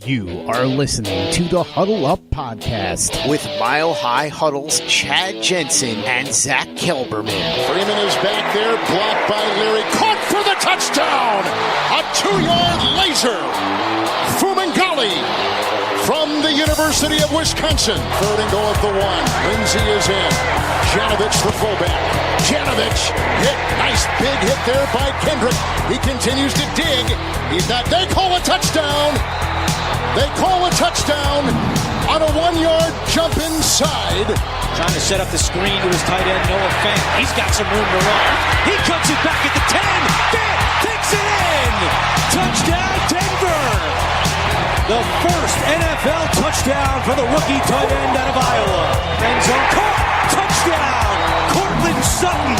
You are listening to the Huddle Up Podcast with Mile High Huddle's Chad Jensen and Zack Kelberman. Freeman is back there, blocked by Leary, caught for the touchdown! A 2-yard laser! Fumangali from the University of Wisconsin. Third and goal at the 1. Lindsey is in. Janovich, the fullback. Janovich hit. Nice big hit there by Kendrick. He continues to dig. They call a touchdown. They call a touchdown on a 1-yard jump inside. Trying to set up the screen to his tight end, Noah Fant. He's got some room to run. He cuts it back at the 10. Fant takes it in. Touchdown, Denver. The first NFL touchdown for the rookie tight end out of Iowa. End zone caught. Touchdown, Courtland Sutton.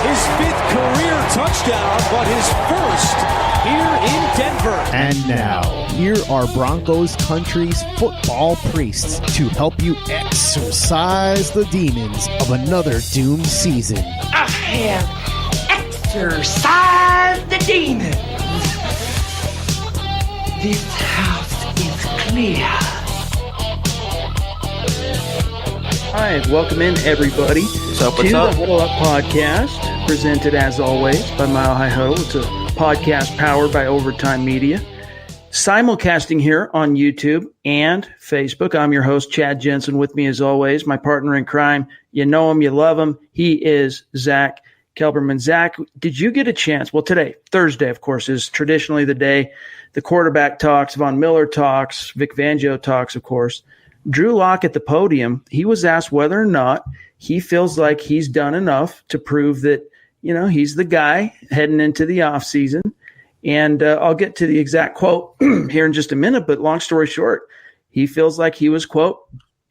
His 5th career touchdown, but his first here in Denver. And now, here are Broncos country's football priests to help you exorcise the demons of another doomed season. I have exorcised the demons. This house is clear. All right, welcome in, everybody, to the Huddle Up Podcast, presented, as always, by Mile High Huddle. It's a podcast powered by Overtime Media. Simulcasting here on YouTube and Facebook. I'm your host, Chad Jensen. With me, as always, my partner in crime. You know him, you love him. He is Zack Kelberman. Zack, did you get a chance? Well, today, Thursday, of course, is traditionally the day the quarterback talks, Von Miller talks, Vic Fangio talks, of course. Drew Lock at the podium, he was asked whether or not he feels like he's done enough to prove that, you know, he's the guy heading into the offseason. And I'll get to the exact quote here in just a minute, but long story short, he feels like he was, quote,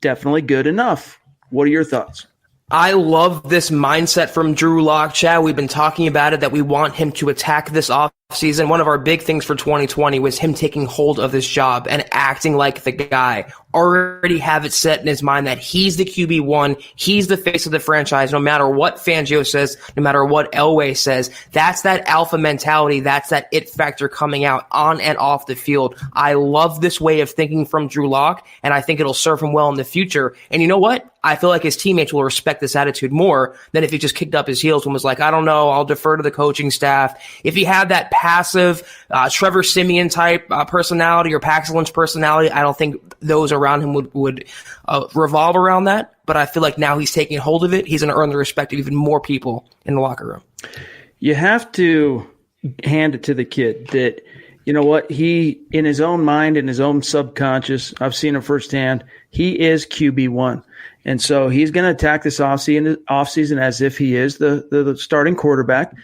definitely good enough. What are your thoughts? I love this mindset from Drew Lock, Chad. We've been talking about it, that we want him to attack this offseason. One of our big things for 2020 was him taking hold of this job and acting like the guy. Already have it set in his mind that he's the QB1, he's the face of the franchise, no matter what Fangio says, no matter what Elway says. That's that alpha mentality, that's that it factor coming out on and off the field. I love this way of thinking from Drew Lock, and I think it'll serve him well in the future. And you know what? I feel like his teammates will respect this attitude more than if he just kicked up his heels and was like, I don't know, I'll defer to the coaching staff. If he had that passive Trevor Siemian type personality or Paxton Lynch personality, I don't think those around him would revolve around that. But I feel like now he's taking hold of it. He's going to earn the respect of even more people in the locker room. You have to hand it to the kid that, you know what, he, in his own mind, in his own subconscious, I've seen him firsthand, he is QB1. And so he's going to attack this offseason as if he is the starting quarterback,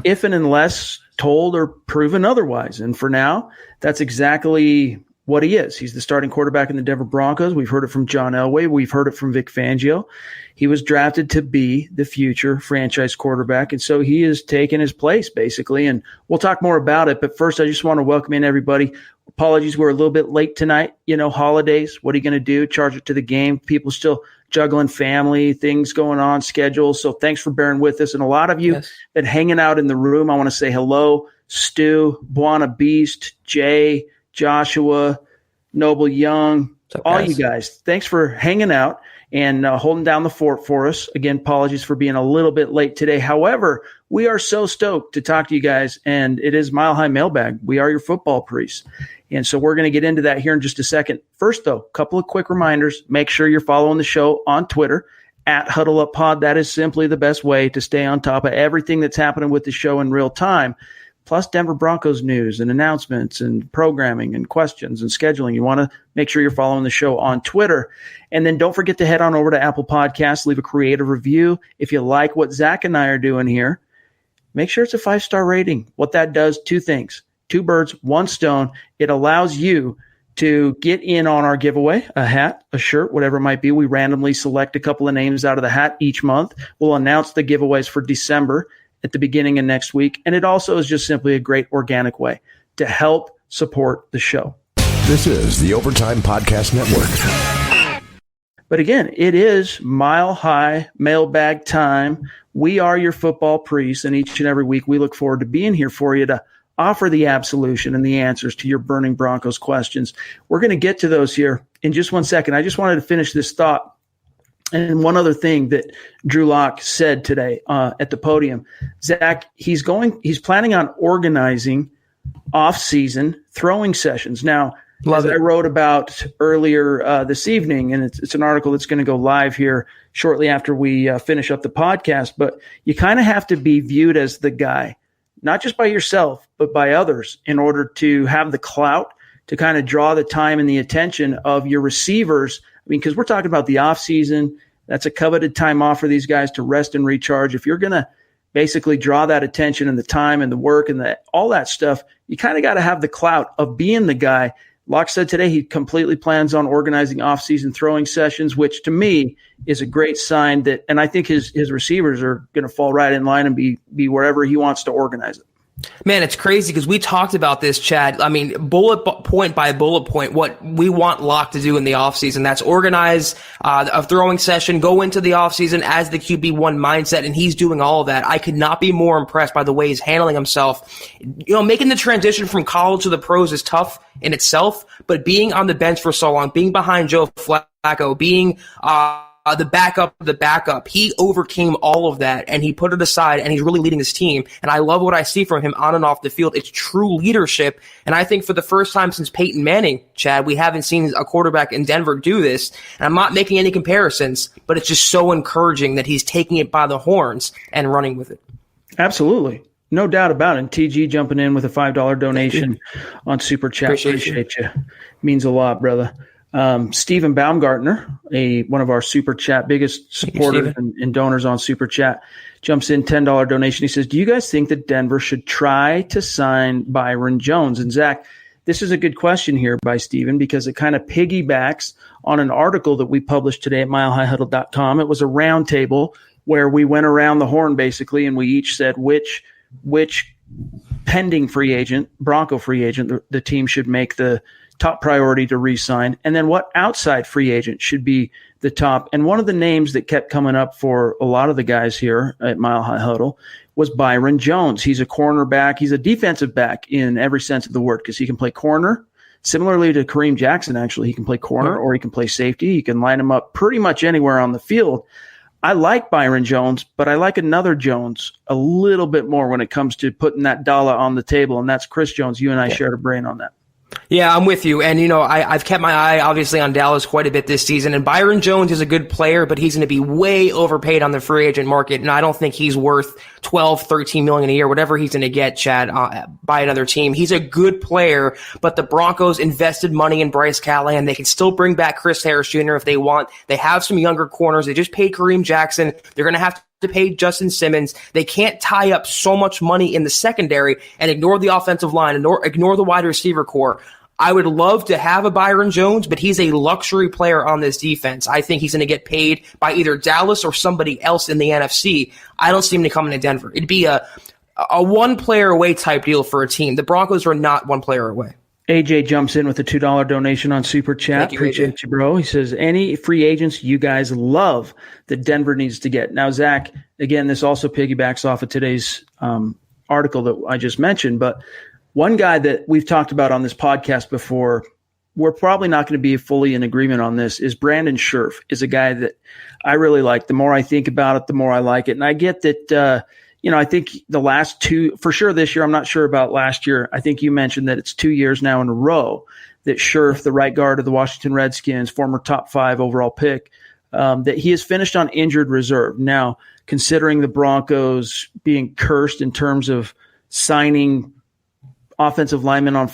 if and unless told or proven otherwise. And for now, that's exactly what he is. He's the starting quarterback in the Denver Broncos. We've heard it from John Elway. We've heard it from Vic Fangio. He was drafted to be the future franchise quarterback. And so he has taken his place, basically. And we'll talk more about it. But first, I just want to welcome in everybody. Apologies, we're a little bit late tonight. You know, holidays. What are you going to do? Charge it to the game. People still juggling family, things going on, schedules. So thanks for bearing with us. And a lot of you that hanging out in the room, I want to say hello. Stu, Buona Beast, Jay, Joshua, Noble Young, all you guys. Thanks for hanging out and holding down the fort for us. Again, apologies for being a little bit late today. However, we are so stoked to talk to you guys, and it is Mile High Mailbag. We are your football priests. And so we're going to get into that here in just a second. First, though, a couple of quick reminders. Make sure you're following the show on Twitter at HuddleUpPod. That is simply the best way to stay on top of everything that's happening with the show in real time. Plus Denver Broncos news and announcements and programming and questions and scheduling. You want to make sure you're following the show on Twitter. And then don't forget to head on over to Apple Podcasts, leave a creative review. If you like what Zack and I are doing here, make sure it's a 5-star rating. What that does, two things. 2 birds, 1 stone. It allows you to get in on our giveaway, a hat, a shirt, whatever it might be. We randomly select a couple of names out of the hat each month. We'll announce the giveaways for December at the beginning of next week. And it also is just simply a great organic way to help support the show. This is the Overtime Podcast Network. But again, it is Mile High Mailbag time. We are your football priests, and each and every week we look forward to being here for you to offer the absolution and the answers to your burning Broncos questions. We're going to get to those here in just 1 second. I just wanted to finish this thought. And one other thing that Drew Lock said today at the podium, Zach, he's planning on organizing off-season throwing sessions. Now, as I wrote about earlier this evening, and it's an article that's going to go live here shortly after we finish up the podcast, but you kind of have to be viewed as the guy, not just by yourself, but by others, in order to have the clout to kind of draw the time and the attention of your receivers. I mean, because we're talking about the offseason. That's a coveted time off for these guys to rest and recharge. If you're going to basically draw that attention and the time and the work and all that stuff, you kind of got to have the clout of being the guy. Locke said today he completely plans on organizing off-season throwing sessions, which to me is a great sign that, and I think his receivers are going to fall right in line and be wherever he wants to organize it. Man, it's crazy because we talked about this, Chad. I mean, bullet point by bullet point, what we want Locke to do in the offseason. That's organize a throwing session, go into the offseason as the QB1 mindset, and he's doing all of that. I could not be more impressed by the way he's handling himself. You know, making the transition from college to the pros is tough in itself, but being on the bench for so long, being behind Joe Flacco, being the backup, he overcame all of that and he put it aside and he's really leading his team. And I love what I see from him on and off the field. It's true leadership. And I think for the first time since Peyton Manning, Chad, we haven't seen a quarterback in Denver do this. And I'm not making any comparisons, but it's just so encouraging that he's taking it by the horns and running with it. Absolutely. No doubt about it. And TG jumping in with a $5 donation on Super Chat. Appreciate you. Means a lot, brother. Stephen Baumgartner, one of our Super Chat biggest supporters and donors on Super Chat, jumps in, $10 donation. He says, do you guys think that Denver should try to sign Byron Jones? And Zach, this is a good question here by Stephen because it kind of piggybacks on an article that we published today at milehighhuddle.com. It was a roundtable where we went around the horn basically, and we each said which pending free agent, Bronco free agent, the team should make the top priority to re-sign, and then what outside free agent should be the top. And one of the names that kept coming up for a lot of the guys here at Mile High Huddle was Byron Jones. He's a cornerback. He's a defensive back in every sense of the word because he can play corner. Similarly to Kareem Jackson, actually, he can play corner or he can play safety. You can line him up pretty much anywhere on the field. I like Byron Jones, but I like another Jones a little bit more when it comes to putting that dollar on the table, and that's Chris Jones. You and I shared a brain on that. Yeah, I'm with you. And, you know, I've kept my eye, obviously, on Dallas quite a bit this season. And Byron Jones is a good player, but he's going to be way overpaid on the free agent market. And I don't think he's worth $12, $13 million a year, whatever he's going to get, Chad, by another team. He's a good player, but the Broncos invested money in Bryce Callahan. They can still bring back Chris Harris Jr. if they want. They have some younger corners. They just paid Kareem Jackson. They're going to have to pay Justin Simmons. They can't tie up so much money in the secondary and ignore the offensive line, ignore the wide receiver core. I would love to have a Byron Jones, but he's a luxury player on this defense. I think he's going to get paid by either Dallas or somebody else in the NFC. I don't see him coming to Denver. It'd be a one-player away type deal for a team. The Broncos are not one player away. AJ jumps in with a $2 donation on Super Chat. Appreciate you, bro. He says, any free agents you guys love that Denver needs to get? Now, Zach, again, this also piggybacks off of today's article that I just mentioned, but one guy that we've talked about on this podcast before, we're probably not going to be fully in agreement on this, is Brandon Scherff, is a guy that I really like. The more I think about it, the more I like it. And I get that, I think the last two, for sure this year, I'm not sure about last year. I think you mentioned that it's 2 years now in a row that Scherff, the right guard of the Washington Redskins, former top 5 overall pick, that he has finished on injured reserve. Now, considering the Broncos being cursed in terms of signing offensive linemen on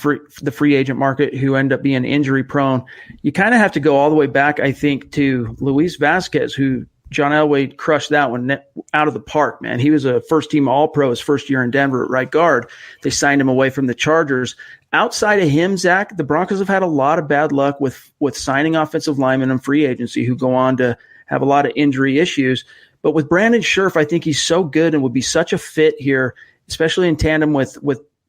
the free agent market who end up being injury prone, you kind of have to go all the way back, I think, to Luis Vasquez, who John Elway crushed that one out of the park, man. He was a first-team All-Pro his first year in Denver at right guard. They signed him away from the Chargers. Outside of him, Zach, the Broncos have had a lot of bad luck with signing offensive linemen in free agency who go on to have a lot of injury issues. But with Brandon Scherff, I think he's so good and would be such a fit here, especially in tandem with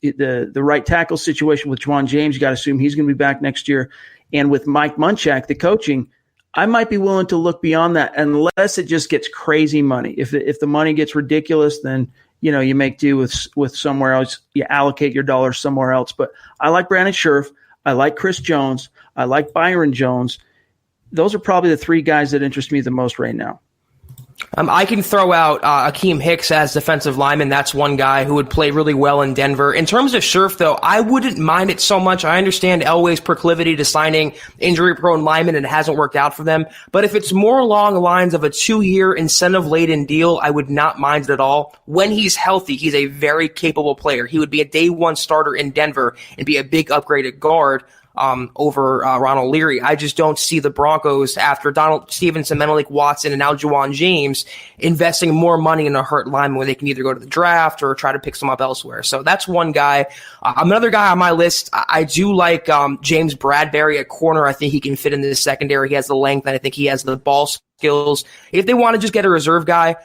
the right tackle situation with Juwan James. You got to assume he's going to be back next year. And with Mike Munchak, the coaching, I might be willing to look beyond that unless it just gets crazy money. If the money gets ridiculous, then you make do with somewhere else. You allocate your dollars somewhere else. But I like Brandon Scherf. I like Chris Jones. I like Byron Jones. Those are probably the three guys that interest me the most right now. I can throw out Akeem Hicks as defensive lineman. That's one guy who would play really well in Denver. In terms of Scherf, though, I wouldn't mind it so much. I understand Elway's proclivity to signing injury-prone linemen, and it hasn't worked out for them. But if it's more along the lines of a 2-year incentive-laden deal, I would not mind it at all. When he's healthy, he's a very capable player. He would be a day-one starter in Denver and be a big upgraded guard over Ronald Leary. I just don't see the Broncos, after Donald Stevenson, Menelik Watson, and now Juwan James, investing more money in a hurt lineman where they can either go to the draft or try to pick some up elsewhere. So that's one guy. Another guy on my list, I do like James Bradbury at corner. I think he can fit in this secondary. He has the length, and I think he has the ball skills. If they want to just get a reserve guy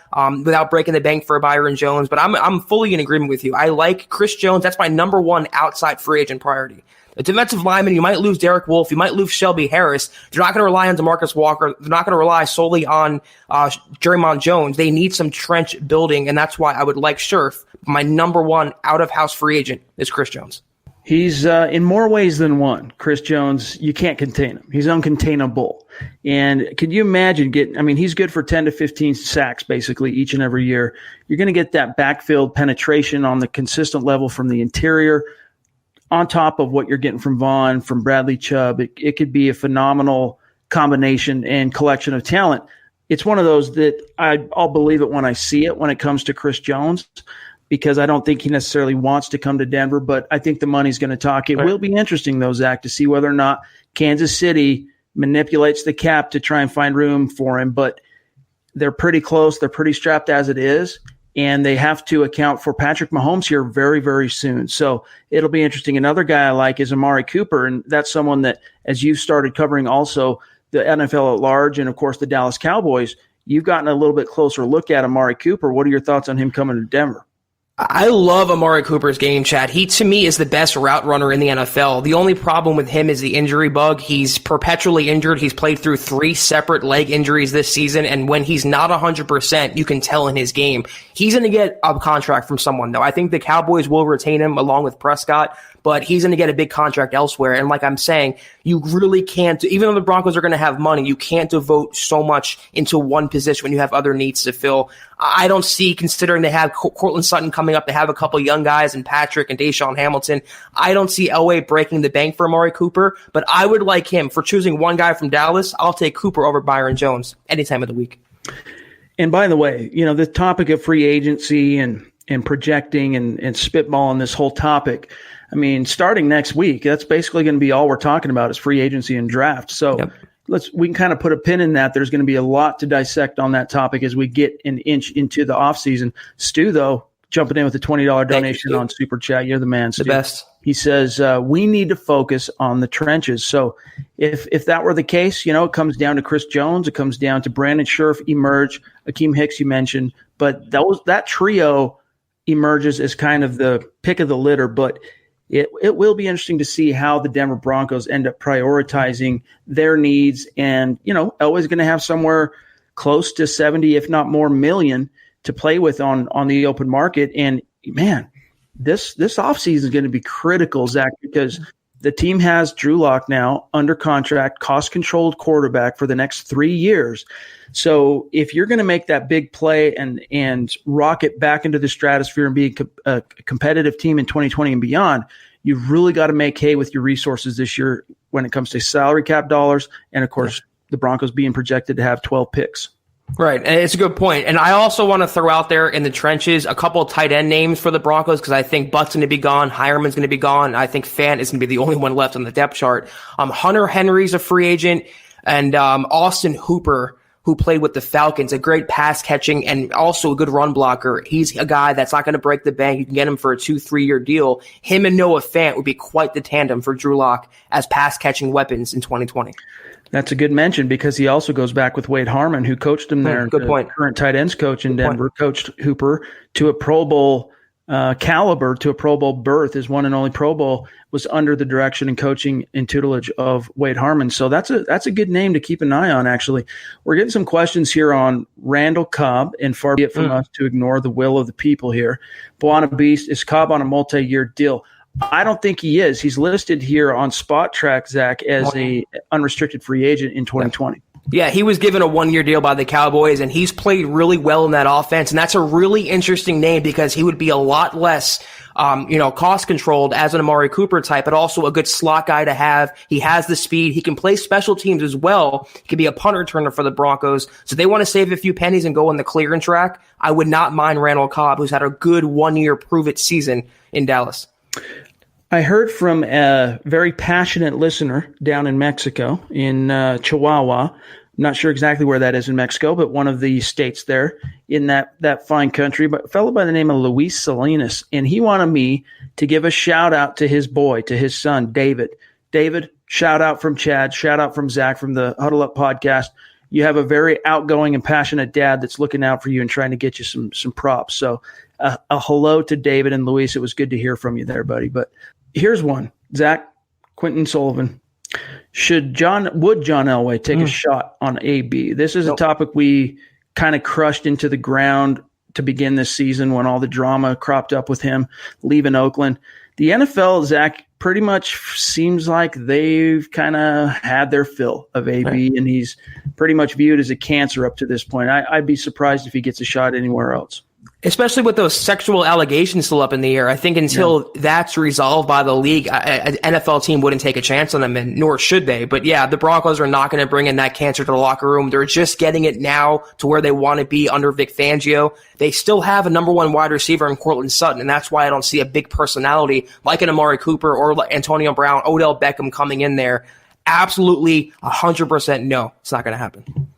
without breaking the bank for Byron Jones, but I'm fully in agreement with you. I like Chris Jones. That's my number one outside free agent priority. A defensive lineman, you might lose Derek Wolfe, you might lose Shelby Harris. They're not going to rely on DeMarcus Walker. They're not going to rely solely on Jeremiah Jones. They need some trench building, and that's why I would like Scherf. My number one out-of-house free agent is Chris Jones. He's in more ways than one. Chris Jones, you can't contain him. He's uncontainable. And can you imagine he's good for 10 to 15 sacks basically each and every year. You're going to get that backfield penetration on the consistent level from the interior, on top of what you're getting from Vaughn, from Bradley Chubb. It could be a phenomenal combination and collection of talent. It's one of those that I'll believe it when I see it when it comes to Chris Jones, because I don't think he necessarily wants to come to Denver, but I think the money's going to talk. It will be interesting, though, Zach, to see whether or not Kansas City manipulates the cap to try and find room for him, but they're pretty close. They're pretty strapped as it is. And they have to account for Patrick Mahomes here very, very soon. So it'll be interesting. Another guy I like is Amari Cooper, and that's someone that, as you've started covering also the NFL at large and, of course, the Dallas Cowboys, you've gotten a little bit closer look at Amari Cooper. What are your thoughts on him coming to Denver? I love Amari Cooper's game, Chad. He, to me, is the best route runner in the NFL. The only problem with him is the injury bug. He's perpetually injured. He's played through 3 separate leg injuries this season, and when he's not 100%, you can tell in his game. He's going to get a contract from someone, though. I think the Cowboys will retain him along with Prescott, but he's going to get a big contract elsewhere. And like I'm saying, you really can't, even though the Broncos are going to have money, you can't devote so much into one position when you have other needs to fill. I don't see, considering they have Cortland Sutton coming up, they have a couple young guys and Patrick and Deshaun Hamilton, I don't see Elway breaking the bank for Amari Cooper, but I would like him. For choosing one guy from Dallas, I'll take Cooper over Byron Jones any time of the week. And by the way, the topic of free agency and projecting and spitballing this whole topic, starting next week, that's basically going to be all we're talking about is free agency and draft. So yep. We can kind of put a pin in that. There's going to be a lot to dissect on that topic as we get an inch into the offseason. Stu, though, jumping in with a $20 donation on Super Chat. You're the man, Stu. The best. He says, we need to focus on the trenches. So if that were the case, it comes down to Chris Jones. It comes down to Brandon Scherf, emerge, Akeem Hicks you mentioned. But that trio emerges as kind of the pick of the litter. But it will be interesting to see how the Denver Broncos end up prioritizing their needs. And, Elway's going to have somewhere close to 70, if not more, million to play with on the open market. And, man, this offseason is going to be critical, Zach, because the team has Drew Lock now under contract, cost-controlled quarterback for the next 3 years. So if you're going to make that big play and rocket back into the stratosphere and be a competitive team in 2020 and beyond, you've really got to make hay with your resources this year when it comes to salary cap dollars and, of course, the Broncos being projected to have 12 picks. Right, and it's a good point. And I also want to throw out there in the trenches a couple of tight end names for the Broncos because I think Butt's going to be gone, Hireman's going to be gone. I think Fant is going to be the only one left on the depth chart. Hunter Henry's a free agent, and Austin Hooper, who played with the Falcons, a great pass catching and also a good run blocker. He's a guy that's not going to break the bank. You can get him for a 2-3 year deal. Him and Noah Fant would be quite the tandem for Drew Lock as pass catching weapons in 2020. That's a good mention because he also goes back with Wade Harmon, who coached him there. Good point. Current tight ends coach in Denver, coached Hooper to a Pro Bowl caliber to a Pro Bowl berth. His one and only Pro Bowl was under the direction and coaching and tutelage of Wade Harmon. So that's a good name to keep an eye on, actually. We're getting some questions here on Randall Cobb, and far be it from us to ignore the will of the people here. Buana Beast, is Cobb on a multi-year deal? I don't think he is. He's listed here on Spot Track, Zach, as a unrestricted free agent in 2020. Yeah, he was given a one-year deal by the Cowboys, and he's played really well in that offense. And that's a really interesting name because he would be a lot less, cost-controlled as an Amari Cooper type, but also a good slot guy to have. He has the speed. He can play special teams as well. He can be a punt returner for the Broncos. So they want to save a few pennies and go on the clearance track. I would not mind Randall Cobb, who's had a good one-year prove-it season in Dallas. I heard from a very passionate listener down in Mexico, in Chihuahua. I'm not sure exactly where that is in Mexico, but one of the states there in that fine country, but a fellow by the name of Luis Salinas. And he wanted me to give a shout out to his boy, to his son, David. David, shout out from Chad, shout out from Zach from the Huddle Up podcast. You have a very outgoing and passionate dad that's looking out for you and trying to get you some props. So a hello to David and Luis. It was good to hear from you there, buddy. But here's one. Zach, Quentin Sullivan. Would John Elway take a shot on AB? This is a topic we kind of crushed into the ground to begin this season when all the drama cropped up with him leaving Oakland. The NFL, Zach, pretty much seems like they've kind of had their fill of AB, and he's pretty much viewed as a cancer up to this point. I'd be surprised if he gets a shot anywhere else. Especially with those sexual allegations still up in the air. I think until that's resolved by the league, an NFL team wouldn't take a chance on them, and nor should they. But yeah, the Broncos are not going to bring in that cancer to the locker room. They're just getting it now to where they want to be under Vic Fangio. They still have a number one wide receiver in Courtland Sutton, and that's why I don't see a big personality like an Amari Cooper or Antonio Brown, Odell Beckham coming in there. Absolutely 100% no. It's not going to happen.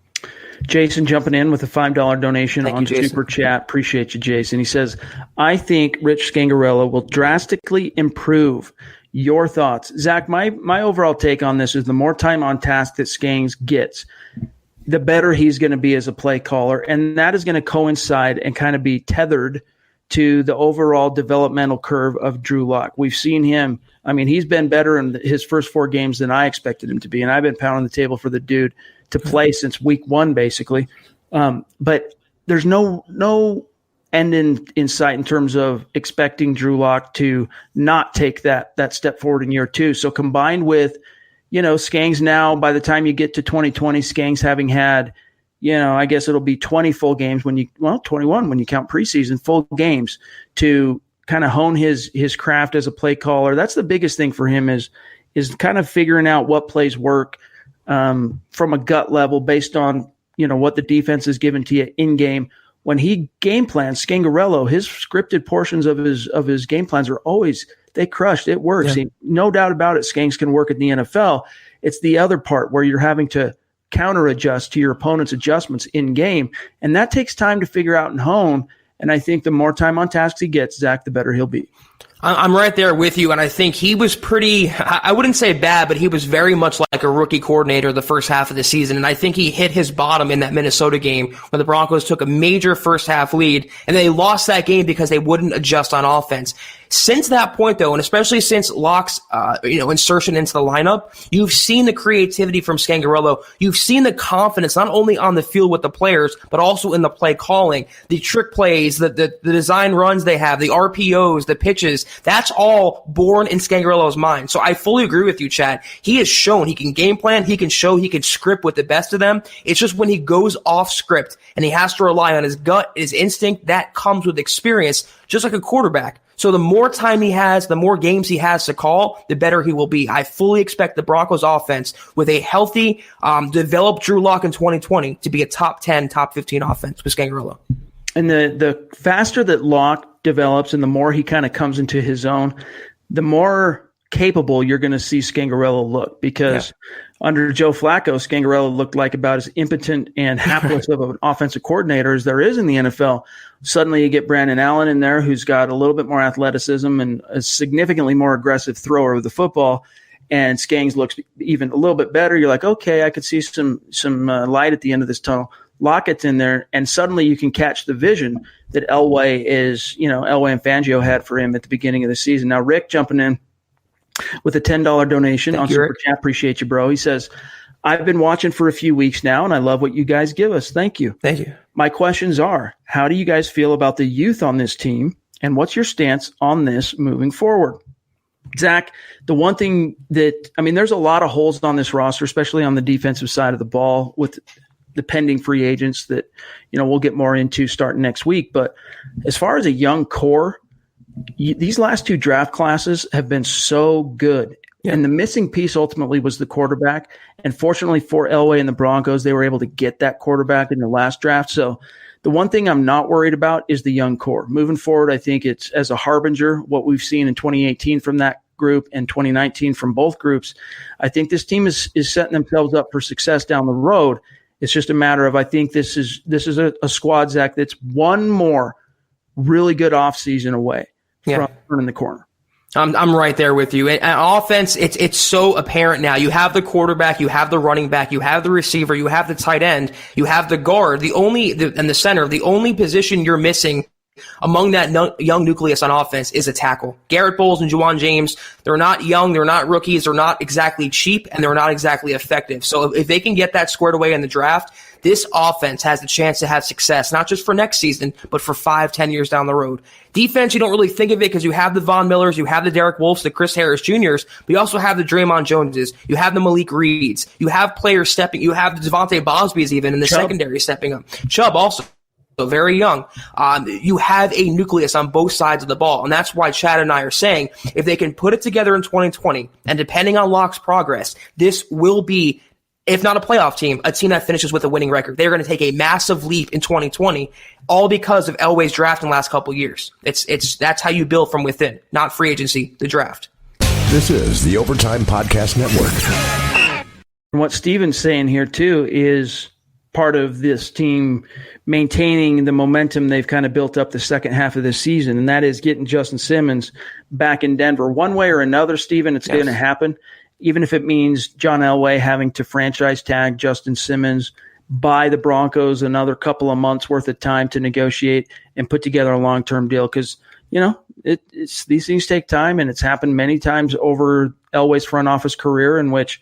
Jason jumping in with a $5 donation on Jason. Super Chat. Appreciate you, Jason. He says, I think Rich Scangarello will drastically improve. Your thoughts? Zach, my overall take on this is the more time on task that Skangs gets, the better he's going to be as a play caller. And that is going to coincide and kind of be tethered to the overall developmental curve of Drew Lock. We've seen him. I mean, he's been better in his first 4 games than I expected him to be. And I've been pounding the table for the dude to play since week 1, basically. But there's no end in sight in terms of expecting Drew Lock to not take that step forward in year 2. So combined with, Skangs now, by the time you get to 2020, Skangs having had, I guess it'll be 20 full games 21 when you count preseason, full games to kind of hone his craft as a play caller. That's the biggest thing for him is kind of figuring out what plays work, from a gut level based on, what the defense is given to you in game. When he game plans, Scangarello, his scripted portions of his game plans are always, they crushed. It works. Yeah. No doubt about it. Skanks can work in the NFL. It's the other part where you're having to counter adjust to your opponent's adjustments in game. And that takes time to figure out and hone. And I think the more time on tasks he gets, Zach, the better he'll be. I'm right there with you, and I think he was pretty, I wouldn't say bad, but he was very much like a rookie coordinator the first half of the season, and I think he hit his bottom in that Minnesota game when the Broncos took a major first-half lead, and they lost that game because they wouldn't adjust on offense. Since that point, though, and especially since Locke's insertion into the lineup, you've seen the creativity from Scangarello. You've seen the confidence not only on the field with the players, but also in the play calling, the trick plays, the design runs they have, the RPOs, the pitches. That's all born in Scangarello's mind. So I fully agree with you, Chad. He has shown he can game plan, he can show, he can script with the best of them. It's just when he goes off script and he has to rely on his gut, his instinct, that comes with experience, just like a quarterback. So the more time he has, the more games he has to call, the better he will be. I fully expect the Broncos offense with a healthy, developed Drew Lock in 2020 to be a top 10, top 15 offense with Scangarello. And the faster that Lock develops and the more he kind of comes into his own, the more capable you're going to see Scangarello look, because under Joe Flacco, Scangarello looked like about as impotent and hapless of an offensive coordinator as there is in the NFL. Suddenly you get Brandon Allen in there, who's got a little bit more athleticism and a significantly more aggressive thrower of the football, and Skangs looks even a little bit better. You're like, okay, I could see some light at the end of this tunnel. Lockett's in there, and suddenly you can catch the vision that Elway and Fangio had for him at the beginning of the season. Now, Rick jumping in with a $10 donation on Super Chat. Appreciate you, bro. He says, I've been watching for a few weeks now, and I love what you guys give us. Thank you. Thank you. My questions are, how do you guys feel about the youth on this team, and what's your stance on this moving forward? Zach, the one thing there's a lot of holes on this roster, especially on the defensive side of the ball with the pending free agents that, we'll get more into starting next week. But as far as a young core, these last two draft classes have been so good. Yeah. And the missing piece ultimately was the quarterback. And fortunately for Elway and the Broncos, they were able to get that quarterback in the last draft. So the one thing I'm not worried about is the young core. Moving forward, I think it's as a harbinger, what we've seen in 2018 from that group and 2019 from both groups. I think this team is setting themselves up for success down the road. It's just a matter of, I think this is a squad, Zach, that's one more really good offseason away from turning the corner. I'm right there with you. And offense, it's so apparent now. You have the quarterback, you have the running back, you have the receiver, you have the tight end, you have the guard. And the center. The only position you're missing among that young nucleus on offense is a tackle. Garrett Bowles and Juwan James, they're not young, they're not rookies, they're not exactly cheap, and they're not exactly effective. So if they can get that squared away in the draft, this offense has the chance to have success, not just for next season, but for 5-10 years down the road. Defense, you don't really think of it because you have the Von Millers, you have the Derek Wolfs, the Chris Harris Jr.'s, but you also have the Draymond Joneses, you have the Malik Reeds, you have players you have the Devontae Bosby's even in the secondary stepping up. Chubb also. So very young. You have a nucleus on both sides of the ball, and that's why Chad and I are saying if they can put it together in 2020, and depending on Locke's progress, this will be, if not a playoff team, a team that finishes with a winning record. They're going to take a massive leap in 2020, all because of Elway's draft in the last couple of years. That's how you build from within, not free agency, the draft. This is the Overtime Podcast Network. And what Steven's saying here too is part of this team maintaining the momentum they've kind of built up the second half of this season, and that is getting Justin Simmons back in Denver. One way or another, Steven, it's going to happen, even if it means John Elway having to franchise tag Justin Simmons, buy the Broncos another couple of months worth of time to negotiate and put together a long-term deal because, it's these things take time, and it's happened many times over Elway's front office career in which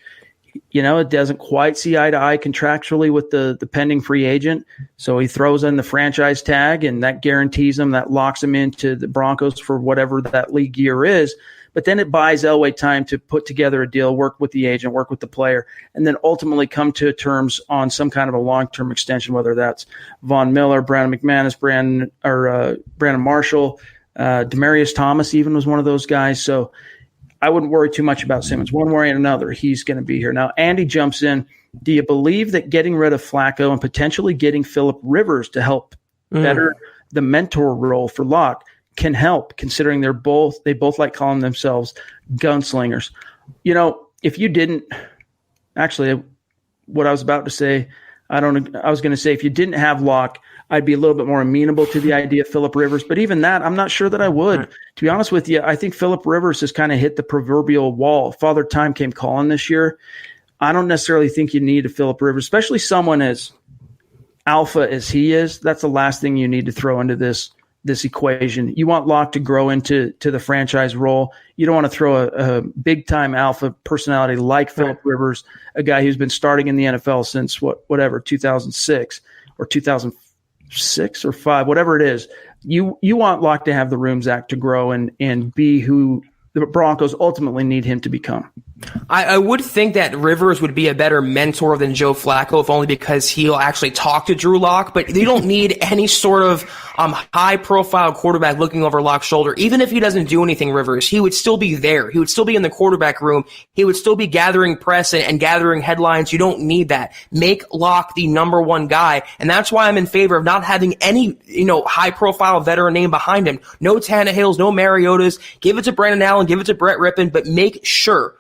it doesn't quite see eye to eye contractually with the pending free agent. So he throws in the franchise tag, and that guarantees him, that locks him into the Broncos for whatever that league year is. But then it buys Elway time to put together a deal, work with the agent, work with the player, and then ultimately come to terms on some kind of a long-term extension, whether that's Von Miller, Brandon McManus, Brandon Marshall, Demaryius Thomas even was one of those guys. So I wouldn't worry too much about Simmons. One way or another, he's going to be here. Now, Andy jumps in. Do you believe that getting rid of Flacco and potentially getting Phillip Rivers to help better the mentor role for Locke can help, considering they both like calling themselves gunslingers? If you didn't – actually, what I was about to say, I was going to say if you didn't have Locke, I'd be a little bit more amenable to the idea of Phillip Rivers. But even that, I'm not sure that I would. Right. To be honest with you, I think Phillip Rivers has kind of hit the proverbial wall. Father Time came calling this year. I don't necessarily think you need a Phillip Rivers, especially someone as alpha as he is. That's the last thing you need to throw into this equation. You want Locke to grow into the franchise role. You don't want to throw a big-time alpha personality like Phillip Rivers, a guy who's been starting in the NFL since 2006 or 2006 or 5, whatever it is. You want Locke to have the room, Zach, to grow and be who the Broncos ultimately need him to become. I would think that Rivers would be a better mentor than Joe Flacco, if only because he'll actually talk to Drew Lock. But you don't need any sort of high-profile quarterback looking over Lock's shoulder. Even if he doesn't do anything, Rivers, he would still be there. He would still be in the quarterback room. He would still be gathering press and gathering headlines. You don't need that. Make Lock the number one guy, and that's why I'm in favor of not having any high-profile veteran name behind him. No Tannehills, no Mariotas. Give it to Brandon Allen, give it to Brett Rippon, but make sure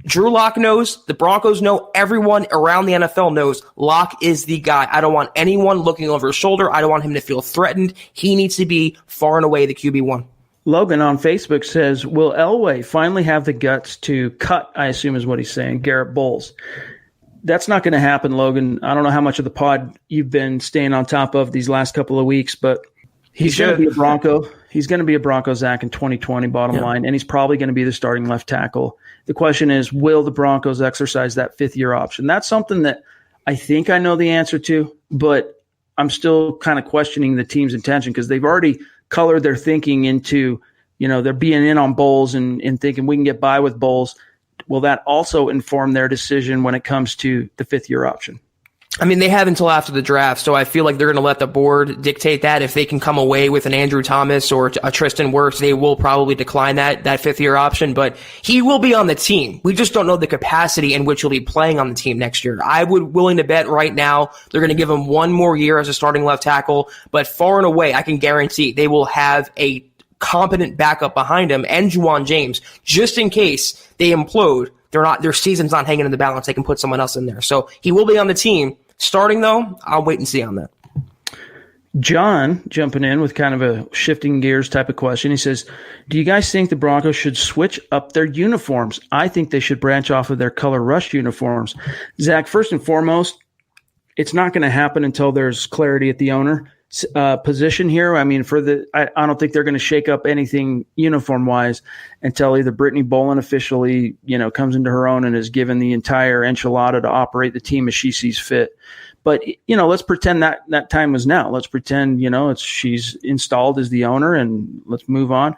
Drew Lock knows, the Broncos know, everyone around the NFL knows Lock is the guy. I don't want anyone looking over his shoulder. I don't want him to feel threatened. He needs to be far and away the QB1. Logan on Facebook says, will Elway finally have the guts to cut, I assume is what he's saying, Garrett Bowles? That's not going to happen, Logan. I don't know how much of the pod you've been staying on top of these last couple of weeks, but he's going to be a Bronco. He's going to be a Bronco, Zach, in 2020, bottom line, and he's probably going to be the starting left tackle. The question is, will the Broncos exercise that fifth-year option? That's something that I think I know the answer to, but I'm still kind of questioning the team's intention because they've already colored their thinking into, they're being in on Bowles and thinking we can get by with Bowles. Will that also inform their decision when it comes to the fifth-year option? I mean, they have until after the draft, so I feel like they're going to let the board dictate that. If they can come away with an Andrew Thomas or a Tristan Wirfs, they will probably decline that fifth-year option, but he will be on the team. We just don't know the capacity in which he'll be playing on the team next year. I would willing to bet right now they're going to give him one more year as a starting left tackle, but far and away, I can guarantee they will have a competent backup behind him and Juwan James, just in case they implode. Their season's not hanging in the balance. They can put someone else in there. So he will be on the team. Starting, though, I'll wait and see on that. John jumping in with kind of a shifting gears type of question. He says, do you guys think the Broncos should switch up their uniforms? I think they should branch off of their color rush uniforms. Zach, first and foremost, it's not going to happen until there's clarity at the owner position here. I mean, I don't think they're going to shake up anything uniform-wise until either Brittany Bolin officially, comes into her own and is given the entire enchilada to operate the team as she sees fit. But, let's pretend that time was now. Let's pretend, she's installed as the owner and let's move on.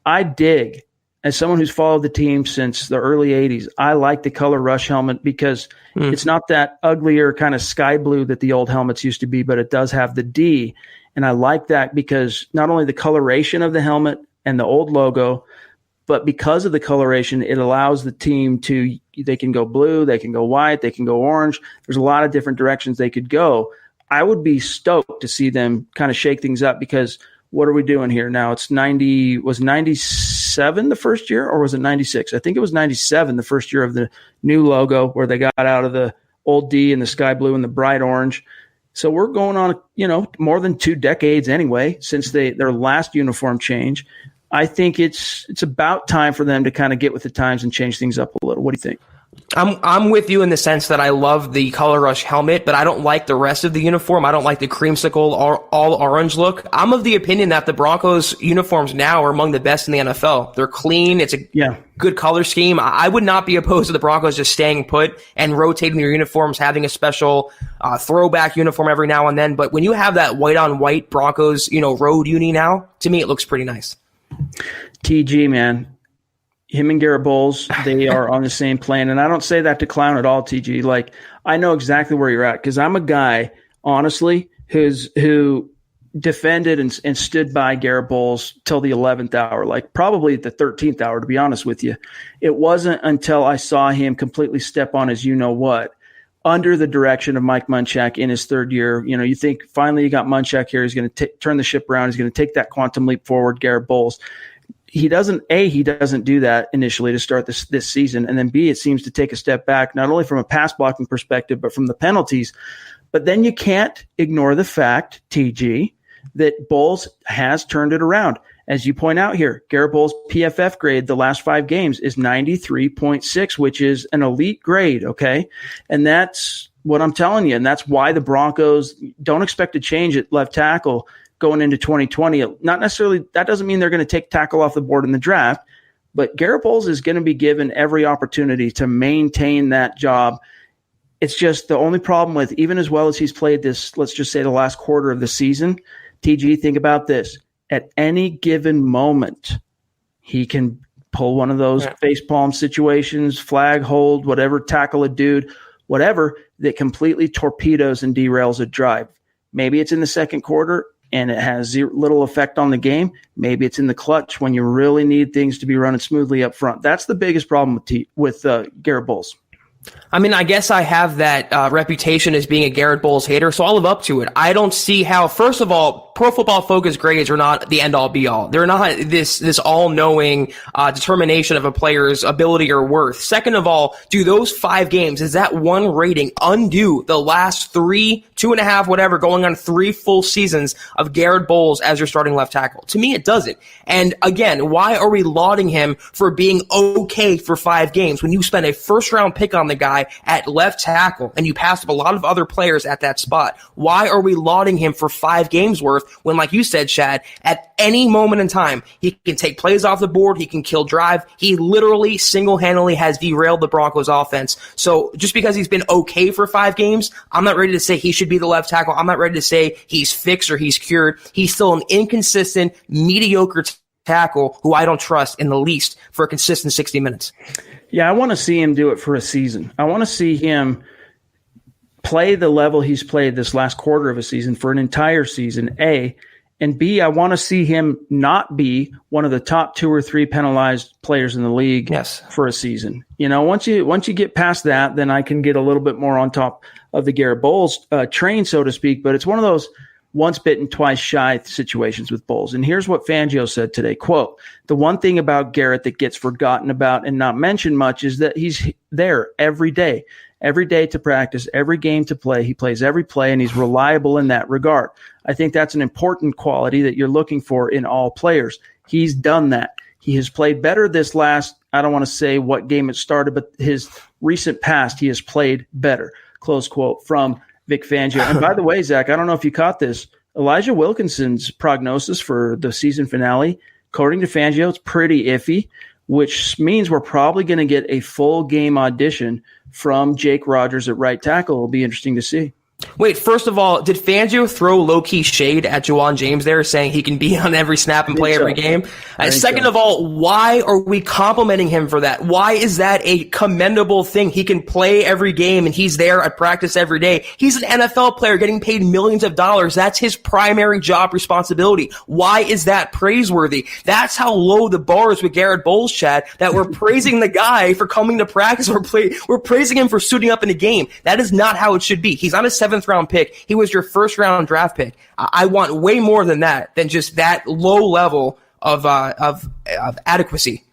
I dig, as someone who's followed the team since the early 80s, I like the color rush helmet because it's not that uglier kind of sky blue that the old helmets used to be, but it does have the D. And I like that because not only the coloration of the helmet and the old logo, but because of the coloration, it allows the team they can go blue, they can go white, they can go orange. There's a lot of different directions they could go. I would be stoked to see them kind of shake things up because what are we doing here now? Was 97 the first year or was it 96? I think it was 97, the first year of the new logo where they got out of the old D and the sky blue and the bright orange. So we're going on, more than 2 decades anyway, since their last uniform change. I think it's about time for them to kind of get with the times and change things up a little. What do you think? I'm with you in the sense that I love the color rush helmet, but I don't like the rest of the uniform. I don't like the creamsicle or all orange look. I'm of the opinion that the Broncos uniforms now are among the best in the NFL. They're clean. It's a good color scheme. I would not be opposed to the Broncos just staying put and rotating their uniforms, having a special throwback uniform every now and then. But when you have that white on white Broncos, road uni now, to me, it looks pretty nice. TG, man. Him and Garrett Bowles, they are on the same plane. And I don't say that to clown at all, TG. Like, I know exactly where you're at because I'm a guy, honestly, who defended and stood by Garrett Bowles till the 11th hour, like probably the 13th hour, to be honest with you. It wasn't until I saw him completely step on his you-know-what under the direction of Mike Munchak in his third year. You think finally you got Munchak here. He's going to turn the ship around. He's going to take that quantum leap forward, Garrett Bowles. He doesn't do that initially to start this season. And then B, it seems to take a step back, not only from a pass blocking perspective, but from the penalties. But then you can't ignore the fact, TG, that Bowles has turned it around. As you point out here, Garrett Bowles' PFF grade the last 5 games is 93.6, which is an elite grade, okay? And that's what I'm telling you. And that's why the Broncos don't expect to change at left tackle going into 2020. Not necessarily, that doesn't mean they're going to take tackle off the board in the draft, but Garrett Bowles is going to be given every opportunity to maintain that job. It's just the only problem with, even as well as he's played this, let's just say the last quarter of the season, TG, think about this. At any given moment, he can pull one of those facepalm situations, flag hold, whatever, tackle a dude, whatever, that completely torpedoes and derails a drive. Maybe it's in the second quarter and it has little effect on the game. Maybe it's in the clutch when you really need things to be running smoothly up front. That's the biggest problem with Garrett Bowles. I mean, I guess I have that reputation as being a Garrett Bowles hater, so I'll live up to it. I don't see how, first of all, Pro Football Focus grades are not the end-all be-all. They're not this all-knowing determination of a player's ability or worth. Second of all, do those 5 games, is that one rating undo the last 3, 2.5, whatever, going on 3 full seasons of Garrett Bowles as your starting left tackle? To me, it doesn't. And again, why are we lauding him for being okay for 5 games when you spent a first-round pick on the guy at left tackle and you passed up a lot of other players at that spot? Why are we lauding him for 5 games worth when, like you said, Chad, at any moment in time, he can take plays off the board, he can kill drive, he literally single-handedly has derailed the Broncos offense. So just because he's been okay for 5 games, I'm not ready to say he should be the left tackle. I'm not ready to say he's fixed or he's cured. He's still an inconsistent, mediocre tackle who I don't trust in the least for a consistent 60 minutes. Yeah, I want to see him do it for a season. I want to see him play the level he's played this last quarter of a season for an entire season, A. And B, I want to see him not be one of the top 2 or 3 penalized players in the league for a season. You know, once you get past that, then I can get a little bit more on top of the Garrett Bowles train, so to speak. But it's one of those once bitten, twice shy situations with Bowles. And here's what Fangio said today, quote, "The one thing about Garrett that gets forgotten about and not mentioned much is that he's there every day to practice, every game to play. He plays every play, and he's reliable in that regard. I think that's an important quality that you're looking for in all players. He's done that. He has played better this last, I don't want to say what game it started, but his recent past, he has played better," close quote from Vic Fangio. And by the way, Zach, I don't know if you caught this, Elijah Wilkinson's prognosis for the season finale, according to Fangio, it's pretty iffy, which means we're probably going to get a full game audition from Jake Rogers at right tackle. It'll be interesting to see. Wait, first of all, did Fangio throw low-key shade at Juwan James there, saying he can be on every snap and play every game? Second of all, why are we complimenting him for that? Why is that a commendable thing? He can play every game, and he's there at practice every day. He's an NFL player getting paid millions of dollars. That's his primary job responsibility. Why is that praiseworthy? That's how low the bar is with Garrett Bowles, Chad, that we're praising the guy for coming to practice. We're praising him for suiting up in a game. That is not how it should be. He's on a 7th round pick. He was your 1st round draft pick. I want way more than that, than just that low level of adequacy.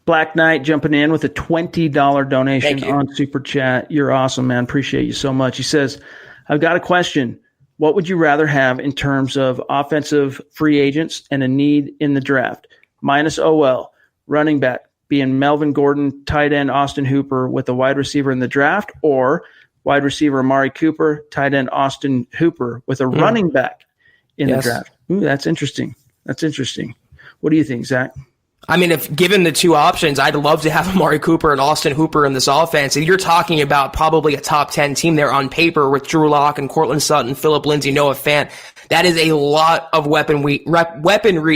Black Knight jumping in with a $20 donation on Super Chat. You're awesome, man. Appreciate you so much. He says, "I've got a question. What would you rather have in terms of offensive free agents and a need in the draft? Minus OL, running back being Melvin Gordon, tight end Austin Hooper with a wide receiver in the draft, or wide receiver Amari Cooper, tight end Austin Hooper with a running back in the draft?" Ooh, that's interesting. What do you think, Zach? I mean, if given the 2 options, I'd love to have Amari Cooper and Austin Hooper in this offense. And you're talking about probably a top 10 team there on paper with Drew Lock and Cortland Sutton, Phillip Lindsay, Noah Fant. That is a lot of weaponry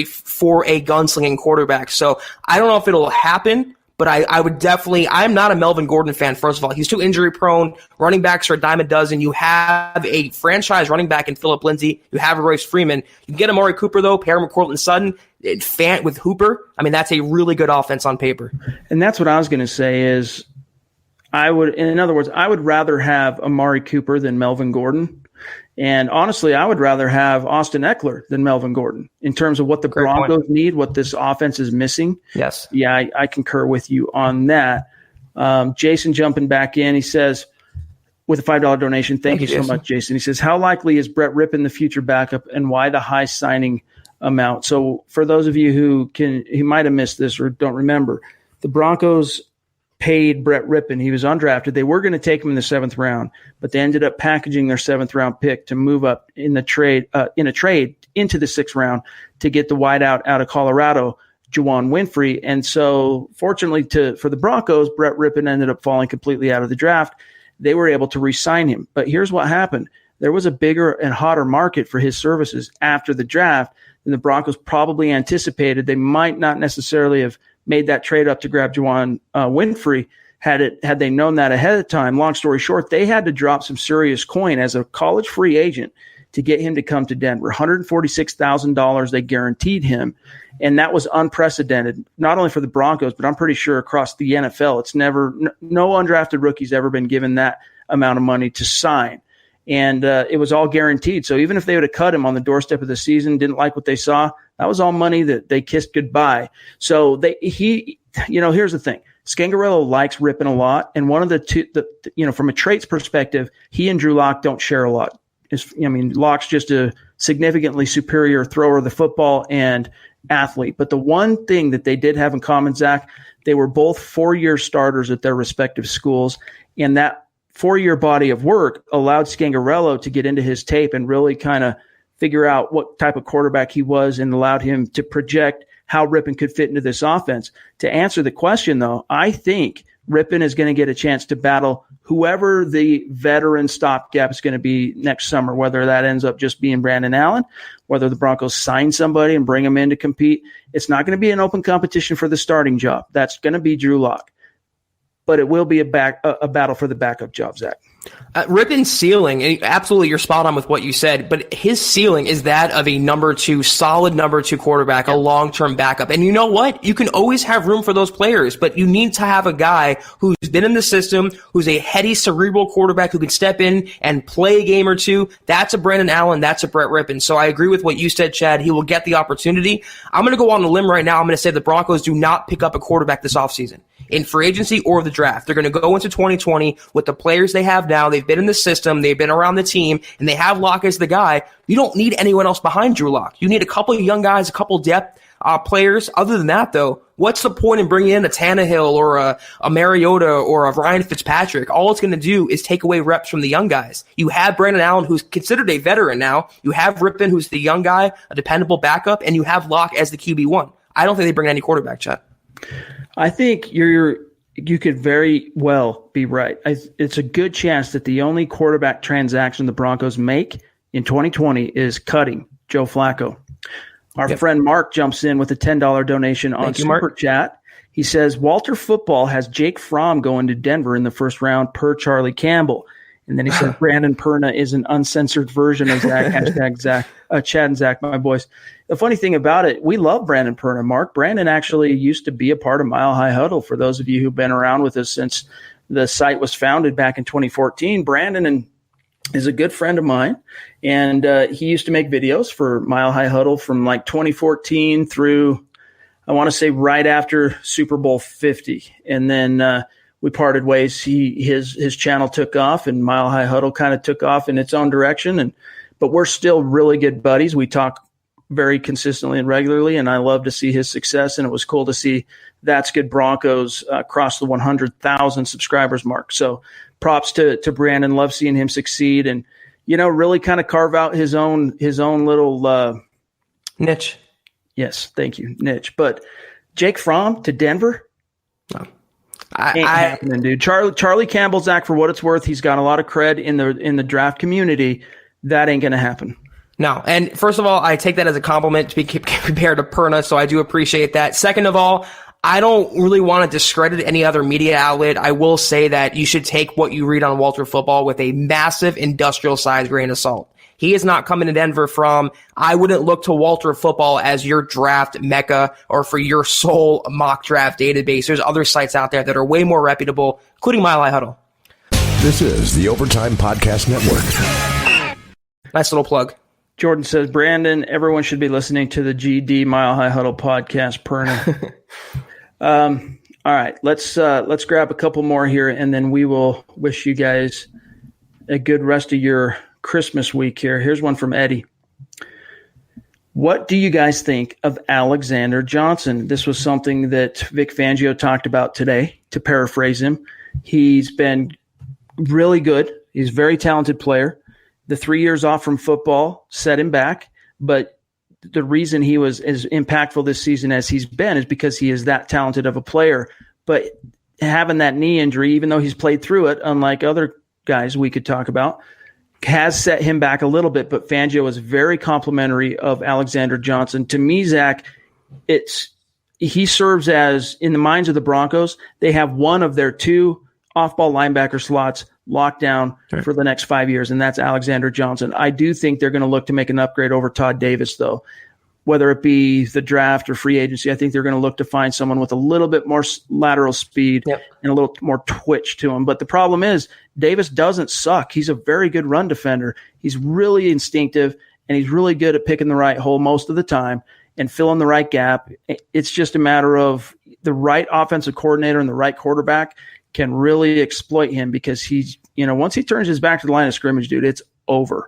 for a gunslinging quarterback. So I don't know if it'll happen, but I would definitely – I'm not a Melvin Gordon fan, first of all. He's too injury-prone. Running backs are a dime a dozen. You have a franchise running back in Phillip Lindsay. You have Royce Freeman. You can get Amari Cooper, though, pair him with Cortland Sutton, Fant with Hooper. I mean, that's a really good offense on paper. And that's what I was going to say is I would rather have Amari Cooper than Melvin Gordon. And honestly, I would rather have Austin Eckler than Melvin Gordon in terms of what the Broncos need, what this offense is missing. Yes. Yeah, I concur with you on that. Jason jumping back in, he says, with a $5 donation, thank you so much, Jason. He says, "How likely is Brett Rippon the future backup, and why the high signing amount?" So for those of you who might have missed this or don't remember, the Broncos paid Brett Rippon. He was undrafted. They were going to take him in the 7th round, but they ended up packaging their 7th round pick to move up in a trade into the 6th round to get the wideout out of Colorado, Juwan Winfrey. And so fortunately for the Broncos, Brett Rippon ended up falling completely out of the draft. They were able to re-sign him. But here's what happened. There was a bigger and hotter market for his services after the draft than the Broncos probably anticipated. They might not necessarily have made that trade up to grab Juwan Winfrey had they known that ahead of time. Long story short, they had to drop some serious coin as a college free agent to get him to come to Denver. $146,000 they guaranteed him, and that was unprecedented, not only for the Broncos, but I'm pretty sure across the NFL. It's no undrafted rookie's ever been given that amount of money to sign. and it was all guaranteed. So even if they would have cut him on the doorstep of the season, didn't like what they saw, that was all money that they kissed goodbye. So here's the thing. Scangarello likes Rippon a lot, and one of the two, from a traits perspective, he and Drew Lock don't share a lot. Lock's just a significantly superior thrower of the football and athlete. But the one thing that they did have in common, Zach, they were both 4-year starters at their respective schools, and that 4-year body of work allowed Scangarello to get into his tape and really kind of figure out what type of quarterback he was, and allowed him to project how Rippon could fit into this offense. To answer the question, though, I think Rippon is going to get a chance to battle whoever the veteran stopgap is going to be next summer, whether that ends up just being Brandon Allen, whether the Broncos sign somebody and bring him in to compete. It's not going to be an open competition for the starting job. That's going to be Drew Lock. But it will be a battle for the backup job, Zach. Rippon's ceiling, and absolutely you're spot on with what you said, but his ceiling is that of a solid number two quarterback, a long-term backup. And you know what? You can always have room for those players, but you need to have a guy who's been in the system, who's a heady, cerebral quarterback who can step in and play a game or two. That's a Brandon Allen. That's a Brett Rippon. So I agree with what you said, Chad. He will get the opportunity. I'm going to go on a limb right now. I'm going to say the Broncos do not pick up a quarterback this offseason in free agency or the draft. They're going to go into 2020 with the players they have now. They've been in the system. They've been around the team, and they have Lock as the guy. You don't need anyone else behind Drew Lock. You need a couple of young guys, a couple depth players. Other than that, though, what's the point in bringing in a Tannehill or a Mariota or a Ryan Fitzpatrick? All it's going to do is take away reps from the young guys. You have Brandon Allen, who's considered a veteran now. You have Rippon, who's the young guy, a dependable backup, and you have Lock as the QB1. I don't think they bring any quarterback, Chad. I think you could very well be right. It's a good chance that the only quarterback transaction the Broncos make in 2020 is cutting Joe Flacco. Our friend Mark jumps in with a $10 donation on Super Chat. He says, Walter Football has Jake Fromm going to Denver in the first round per Charlie Campbell. And then he says, Brandon Perna is an uncensored version of Zach, hashtag Zach, Chad and Zach, my boys. The funny thing about it, we love Brandon Perna, Mark. Brandon actually used to be a part of Mile High Huddle. For those of you who've been around with us since the site was founded back in 2014, Brandon is a good friend of mine. And he used to make videos for Mile High Huddle from like 2014 through, I want to say, right after Super Bowl 50. And then we parted ways. His channel took off, and Mile High Huddle kind of took off in its own direction. But we're still really good buddies. We talk very consistently and regularly, and I love to see his success. And it was cool to see That's Good Broncos cross the 100,000 subscribers mark. So props to Brandon. Love seeing him succeed, and really kind of carve out his own little niche. Yes, thank you, niche. But Jake Fromm to Denver. No. Ain't happening, dude. Charlie Campbell, Zach, for what it's worth, he's got a lot of cred in the draft community. That ain't going to happen. No. And first of all, I take that as a compliment to be compared to Perna, so I do appreciate that. Second of all, I don't really want to discredit any other media outlet. I will say that you should take what you read on Walter Football with a massive industrial-sized grain of salt. He is not coming to Denver from, I wouldn't look to Walter Football as your draft mecca or for your sole mock draft database. There's other sites out there that are way more reputable, including Mile High Huddle. This is the Overtime Podcast Network. Nice little plug. Jordan says, Brandon, everyone should be listening to the GD Mile High Huddle podcast, Perna. All right, let's grab a couple more here, and then we will wish you guys a good rest of your Christmas week here. Here's one from Eddie. What do you guys think of Alexander Johnson? This was something that Vic Fangio talked about today, to paraphrase him. He's been really good. He's a very talented player. The 3 years off from football set him back, but the reason he was as impactful this season as he's been is because he is that talented of a player. But having that knee injury, even though he's played through it, unlike other guys we could talk about, has set him back a little bit. But Fangio is very complimentary of Alexander Johnson. To me, Zach, he serves as, in the minds of the Broncos, they have one of their two off-ball linebacker slots locked down for the next 5 years, and that's Alexander Johnson. I do think they're going to look to make an upgrade over Todd Davis, though. whether it be the draft or free agency. I think they're going to look to find someone with a little bit more lateral speed and a little more twitch to him. But the problem is Davis doesn't suck. He's a very good run defender. He's really instinctive, and he's really good at picking the right hole most of the time and filling the right gap. It's just a matter of the right offensive coordinator and the right quarterback can really exploit him, because he's, once he turns his back to the line of scrimmage, dude, it's over.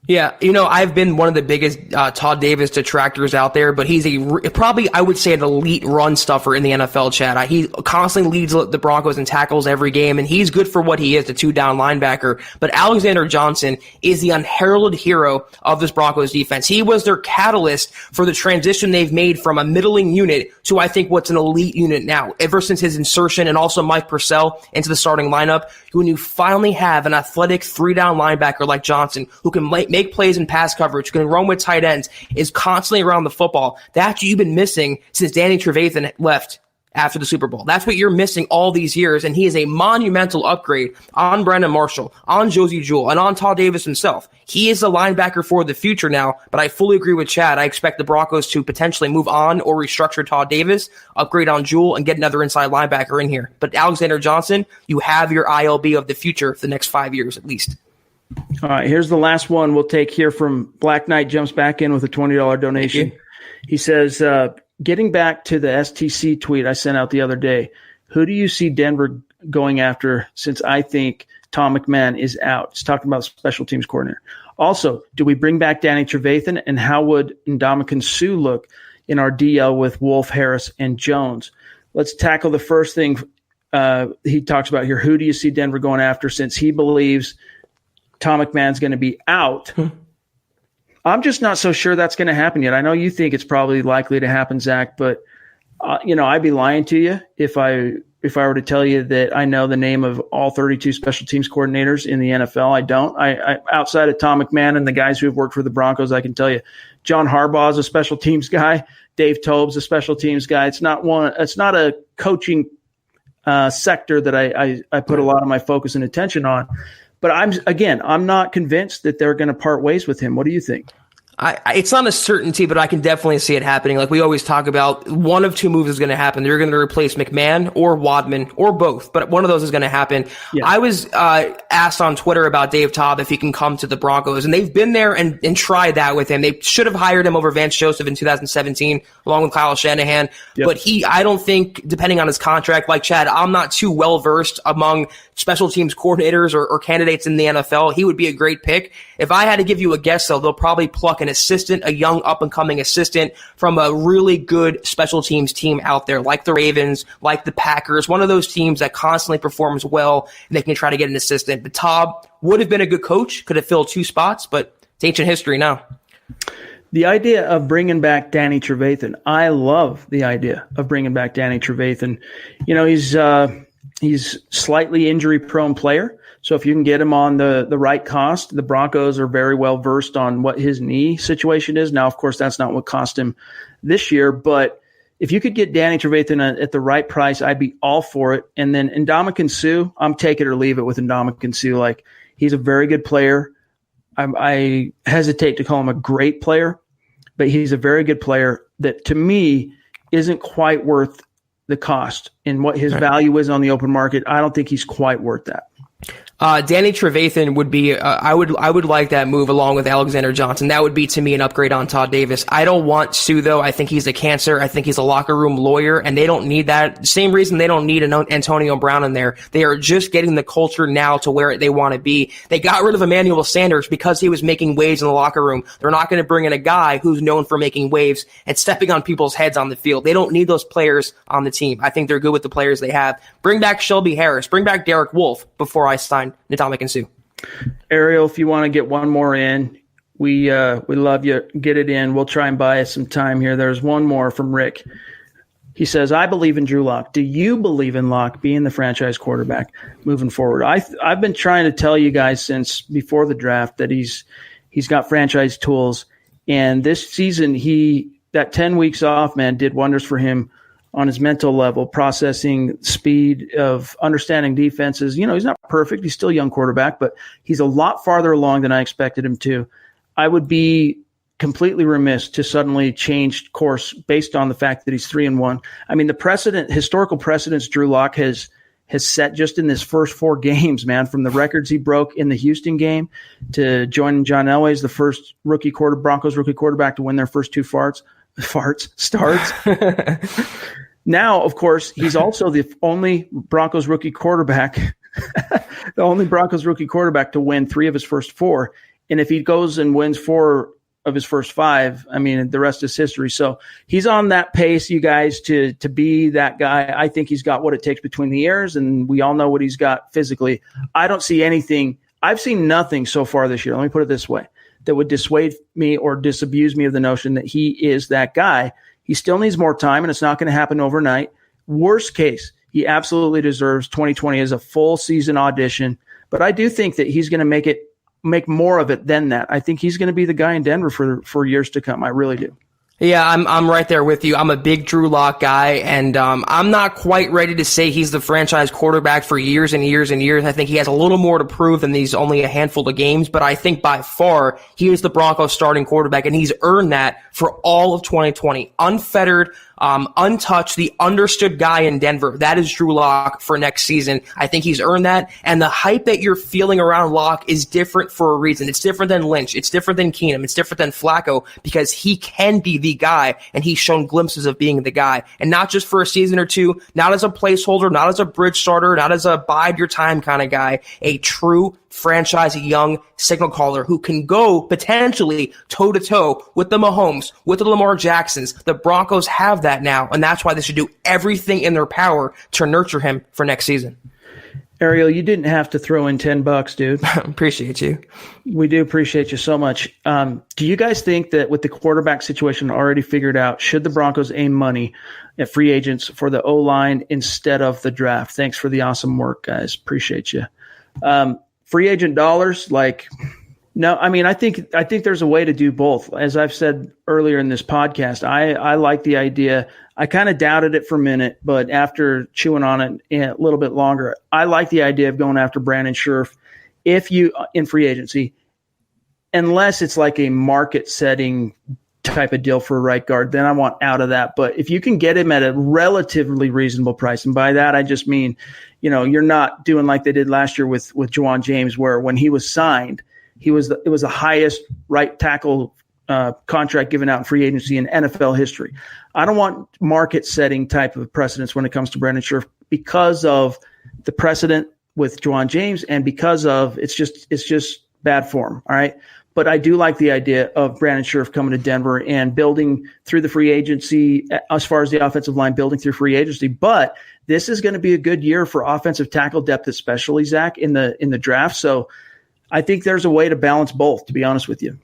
Yeah, I've been one of the biggest Todd Davis detractors out there, but he's probably, I would say, an elite run stuffer in the NFL, Chad. He constantly leads the Broncos in tackles every game, and he's good for what he is, the 2-down linebacker. But Alexander Johnson is the unheralded hero of this Broncos defense. He was their catalyst for the transition they've made from a middling unit to, I think, what's an elite unit now. Ever since his insertion, and also Mike Purcell into the starting lineup, when you finally have an athletic 3-down linebacker like Johnson who can make plays in pass coverage, who can run with tight ends, is constantly around the football. That's what you've been missing since Danny Trevathan left after the Super Bowl. That's what you're missing all these years, and he is a monumental upgrade on Brandon Marshall, on Josie Jewell, and on Todd Davis himself. He is the linebacker for the future now, but I fully agree with Chad. I expect the Broncos to potentially move on or restructure Todd Davis, upgrade on Jewell, and get another inside linebacker in here. But Alexander Johnson, you have your ILB of the future for the next 5 years at least. All right, here's the last one we'll take here from Black Knight. Jumps back in with a $20 donation. He says, getting back to the STC tweet I sent out the other day, who do you see Denver going after, since I think Tom McMahon is out? He's talking about special teams coordinator. Also, do we bring back Danny Trevathan, and how would Ndamukong Suh look in our DL with Wolf, Harris, and Jones? Let's tackle the first thing he talks about here. Who do you see Denver going after, since he believes Tom McMahon's going to be out? I'm just not so sure that's going to happen yet. I know you think it's probably likely to happen, Zach, but I'd be lying to you if I were to tell you that I know the name of all 32 special teams coordinators in the NFL. I don't. I outside of Tom McMahon and the guys who have worked for the Broncos, I can tell you John Harbaugh is a special teams guy. Dave Toeb's a special teams guy. It's not a coaching sector that I put a lot of my focus and attention on. But I'm not convinced that they're going to part ways with him. What do you think? It's not a certainty, but I can definitely see it happening. Like we always talk about, one of two moves is going to happen. They're going to replace McMahon or Wadman or both, but one of those is going to happen. Yeah. I was asked on Twitter about Dave Toub if he can come to the Broncos, and they've been there and tried that with him. They should have hired him over Vance Joseph in 2017, along with Kyle Shanahan. Yep. But I don't think, depending on his contract, like Chad, I'm not too well versed among special teams coordinators or candidates in the NFL. He would be a great pick. If I had to give you a guess, though, they'll probably pluck an assistant, a young up-and-coming assistant from a really good special teams team out there, like the Ravens, like the Packers, one of those teams that constantly performs well, and they can try to get an assistant. But Toub would have been a good coach, could have filled 2 spots, but it's ancient history now. The idea of bringing back Danny Trevathan, I love the idea of bringing back Danny Trevathan. He's slightly injury-prone player. So if you can get him on the right cost, the Broncos are very well versed on what his knee situation is. Now, of course, that's not what cost him this year, but if you could get Danny Trevathan at the right price, I'd be all for it. And then Ndamukong Suh, I'm take it or leave it with Ndamukong Suh. Like, he's a very good player. I hesitate to call him a great player, but he's a very good player that, to me, isn't quite worth the cost. And what his value is on the open market, I don't think he's quite worth that. Danny Trevathan would be, I would like that move along with Alexander Johnson. That would be, to me, an upgrade on Todd Davis. I don't want Suh, though. I think he's a cancer. I think he's a locker room lawyer, and they don't need that. Same reason they don't need an Antonio Brown in there. They are just getting the culture now to where they want to be. They got rid of Emmanuel Sanders because he was making waves in the locker room. They're not going to bring in a guy who's known for making waves and stepping on people's heads on the field. They don't need those players on the team. I think they're good with the players they have. Bring back Shelby Harris. Bring back Derek Wolfe before I sign Ndamukong Suh. Ariel, if you want to get one more in, we love you. Get it in. We'll try and buy us some time here. There's one more from Rick. He says, I believe in Drew Lock. Do you believe in Lock being the franchise quarterback moving forward? I've been trying to tell you guys since before the draft that he's got franchise tools. And this season, that 10 weeks off, man, did wonders for him on his mental level, processing speed of understanding defenses. He's not perfect. He's still a young quarterback, but he's a lot farther along than I expected him to. I would be completely remiss to suddenly change course based on the fact that he's 3-1. I mean, historical precedence Drew Lock has set just in this first 4 games, man, from the records he broke in the Houston game to joining John Elway as the first Broncos rookie quarterback to win their first 2 starts. Now, of course, he's also the only Broncos rookie quarterback, to win 3 of his first 4. And if he goes and wins 4 of his first 5, I mean, the rest is history. So he's on that pace, you guys, to be that guy. I think he's got what it takes between the ears, and we all know what he's got physically. I don't see anything. I've seen nothing so far this year. Let me put it this way, that would dissuade me or disabuse me of the notion that he is that guy. He still needs more time, and it's not going to happen overnight. Worst case, he absolutely deserves 2020 as a full season audition. But I do think that he's going to make more of it than that. I think he's going to be the guy in Denver for years to come. I really do. Yeah, I'm right there with you. I'm a big Drew Lock guy, and I'm not quite ready to say he's the franchise quarterback for years and years and years. I think he has a little more to prove than these only a handful of games, but I think by far he is the Broncos starting quarterback, and he's earned that for all of 2020. Unfettered, untouched, the understood guy in Denver. That is Drew Lock for next season. I think he's earned that, and the hype that you're feeling around Lock is different for a reason. It's different than Lynch. It's different than Keenum. It's different than Flacco, because he can be the guy, and he's shown glimpses of being the guy, and not just for a season or 2, not as a placeholder, not as a bridge starter, not as a bide your time kind of guy, a true franchise young signal caller who can go potentially toe-to-toe with the Mahomes, with the Lamar Jacksons. The Broncos have that now, and that's why they should do everything in their power to nurture him for next season. Ariel, you didn't have to throw in $10, dude. Appreciate you. We do appreciate you so much. Do you guys think that with the quarterback situation already figured out, should the Broncos aim money at free agents for the O-line instead of the draft? Thanks for the awesome work, guys. Appreciate you. Free agent dollars, no, I mean, I think there's a way to do both. As I've said earlier in this podcast, I like the idea. I kind of doubted it for a minute, but after chewing on it a little bit longer, I like the idea of going after Brandon Scherff in free agency, unless it's like a market setting type of deal for a right guard, then I want out of that. But if you can get him at a relatively reasonable price, and by that I just mean, you're not doing like they did last year with Juwan James, where when he was signed, it was the highest right tackle contract given out in free agency in NFL history. I don't want market setting type of precedence when it comes to Brandon Scherff, because of the precedent with Juwan James, and because of it's just bad form. All right. But I do like the idea of Brandon Scherff coming to Denver and building through the free agency, as far as the offensive line, building through free agency. But this is going to be a good year for offensive tackle depth, especially, Zach, in the draft. So I think there's a way to balance both, to be honest with you.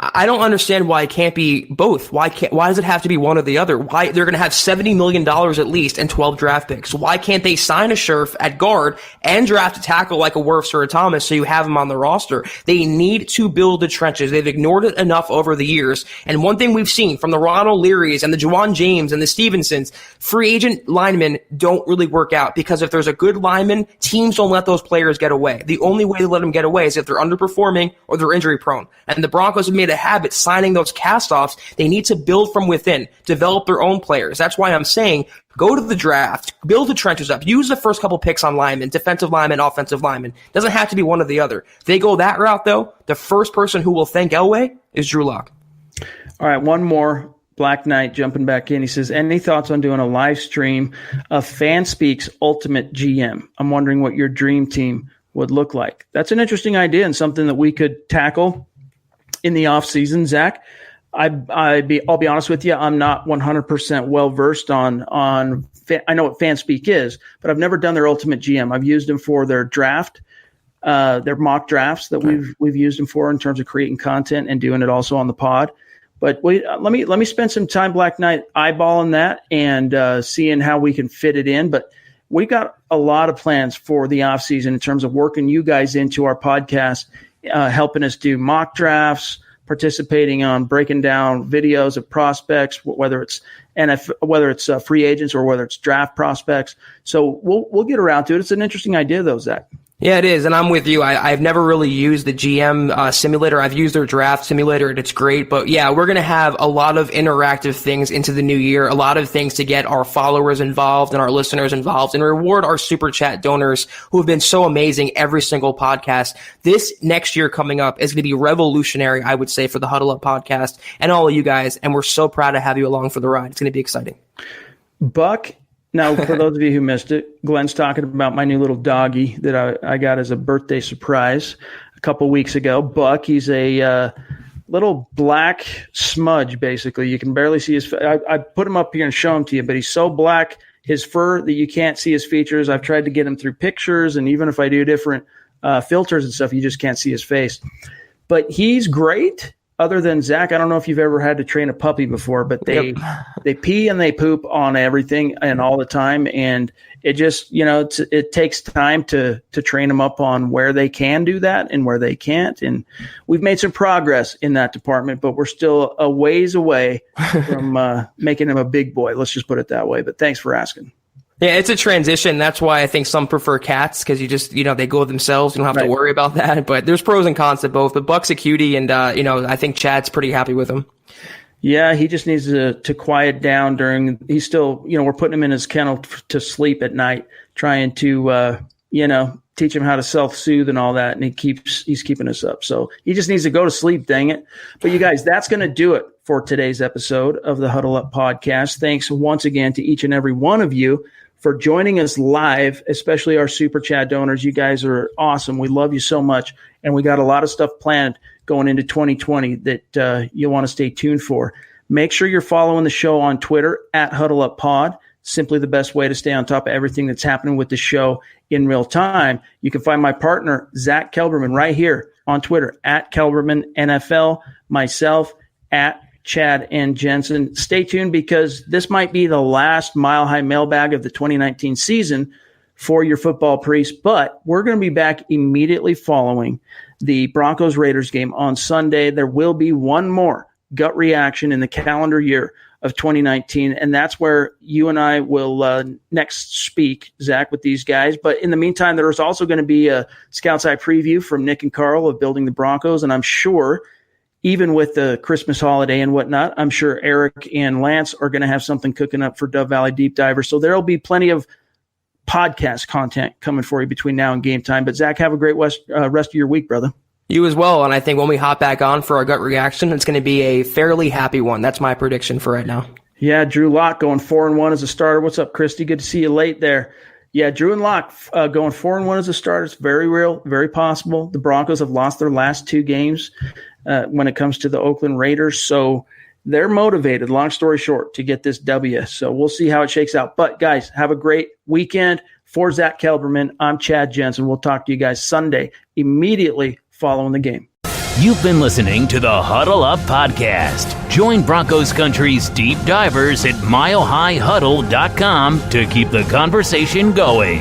I don't understand why it can't be both. Why does it have to be one or the other? Why they're going to have $70 million at least and 12 draft picks? Why can't they sign a Scherff at guard and draft a tackle like a Wirfs or a Thomas so you have him on the roster? They need to build the trenches. They've ignored it enough over the years. And one thing we've seen from the Ron O'Learys and the Juwan James and the Stevensons, free agent linemen don't really work out, because if there's a good lineman, teams don't let those players get away. The only way to let them get away is if they're underperforming or they're injury prone. And the Broncos have made a habit signing those cast-offs. They need to build from within, develop their own players. That's why I'm saying go to the draft, build the trenches up, use the first couple picks on linemen, defensive linemen, offensive linemen. Doesn't have to be one or the other. If they go that route, though, the first person who will thank Elway is Drew Lock. All right, one more. Black Knight jumping back in. He says, any thoughts on doing a live stream of FanSpeak's Ultimate GM? I'm wondering what your dream team would look like. That's an interesting idea and something that we could tackle in the off season, Zach. I'll be honest with you. I'm not 100% well versed on. I know what FanSpeak is, but I've never done their Ultimate GM. I've used them for their draft, their mock drafts that we've used them for in terms of creating content and doing it also on the pod. But let me spend some time, Black Knight, eyeballing that and seeing how we can fit it in. But we got a lot of plans for the off season in terms of working you guys into our podcast, helping us do mock drafts, participating on breaking down videos of prospects, whether it's free agents or whether it's draft prospects. So we'll get around to it. It's an interesting idea, though, Zach. Yeah, it is, and I'm with you. I've never really used the GM simulator. I've used their draft simulator, and it's great. But yeah, we're going to have a lot of interactive things into the new year, a lot of things to get our followers involved and our listeners involved and reward our Super Chat donors who have been so amazing every single podcast. This next year coming up is going to be revolutionary, I would say, for the Huddle Up podcast and all of you guys, and we're so proud to have you along for the ride. It's going to be exciting. Buck. Now, for those of you who missed it, Glenn's talking about my new little doggy that I got as a birthday surprise a couple weeks ago. Buck, he's a little black smudge, basically. You can barely see his face. I put him up here and show him to you, but he's so black, his fur, that you can't see his features. I've tried to get him through pictures, and even if I do different filters and stuff, you just can't see his face. But he's great. Other than Zach, I don't know if you've ever had to train a puppy before, but they pee and they poop on everything and all the time. And it just, it takes time to train them up on where they can do that and where they can't. And we've made some progress in that department, but we're still a ways away from making him a big boy. Let's just put it that way. But thanks for asking. Yeah, it's a transition. That's why I think some prefer cats, because you just, they go themselves. You don't have to worry about that. But there's pros and cons to both. But Buck's a cutie, and, I think Chad's pretty happy with him. Yeah, he just needs to quiet down he's still, we're putting him in his kennel to sleep at night, trying to, teach him how to self-soothe and all that. And he's keeping us up. So he just needs to go to sleep, dang it. But you guys, that's going to do it for today's episode of the Huddle Up Podcast. Thanks once again to each and every one of you for joining us live, especially our Super Chat donors. You guys are awesome. We love you so much. And we got a lot of stuff planned going into 2020 that you'll want to stay tuned for. Make sure you're following the show on Twitter at HuddleUpPod. Simply the best way to stay on top of everything that's happening with the show in real time. You can find my partner, Zack Kelberman, right here on Twitter at Kelberman NFL, myself at Chad and Jensen. Stay tuned, because this might be the last Mile High Mailbag of the 2019 season for your football priest, but we're going to be back immediately following the Broncos-Raiders game on Sunday. There will be one more gut reaction in the calendar year of 2019, and that's where you and I will next speak, Zach, with these guys. But in the meantime, there's also going to be a Scout's Eye preview from Nick and Carl of Building the Broncos, and I'm sure even with the Christmas holiday and whatnot, I'm sure Eric and Lance are going to have something cooking up for Dove Valley Deep Diver. So there'll be plenty of podcast content coming for you between now and game time. But Zach, have a great rest of your week, brother. You as well. And I think when we hop back on for our gut reaction, it's going to be a fairly happy one. That's my prediction for right now. Yeah, Drew Lock going 4-1 as a starter. What's up, Christy? Good to see you late there. Yeah, Drew and Lock going 4-1 as a starter. It's very real, very possible. The Broncos have lost their last two games when it comes to the Oakland Raiders. So they're motivated, long story short, to get this W. So we'll see how it shakes out. But, guys, have a great weekend. For Zack Kelberman, I'm Chad Jensen. We'll talk to you guys Sunday, immediately following the game. You've been listening to the Huddle Up Podcast. Join Broncos Country's deep divers at milehighhuddle.com to keep the conversation going.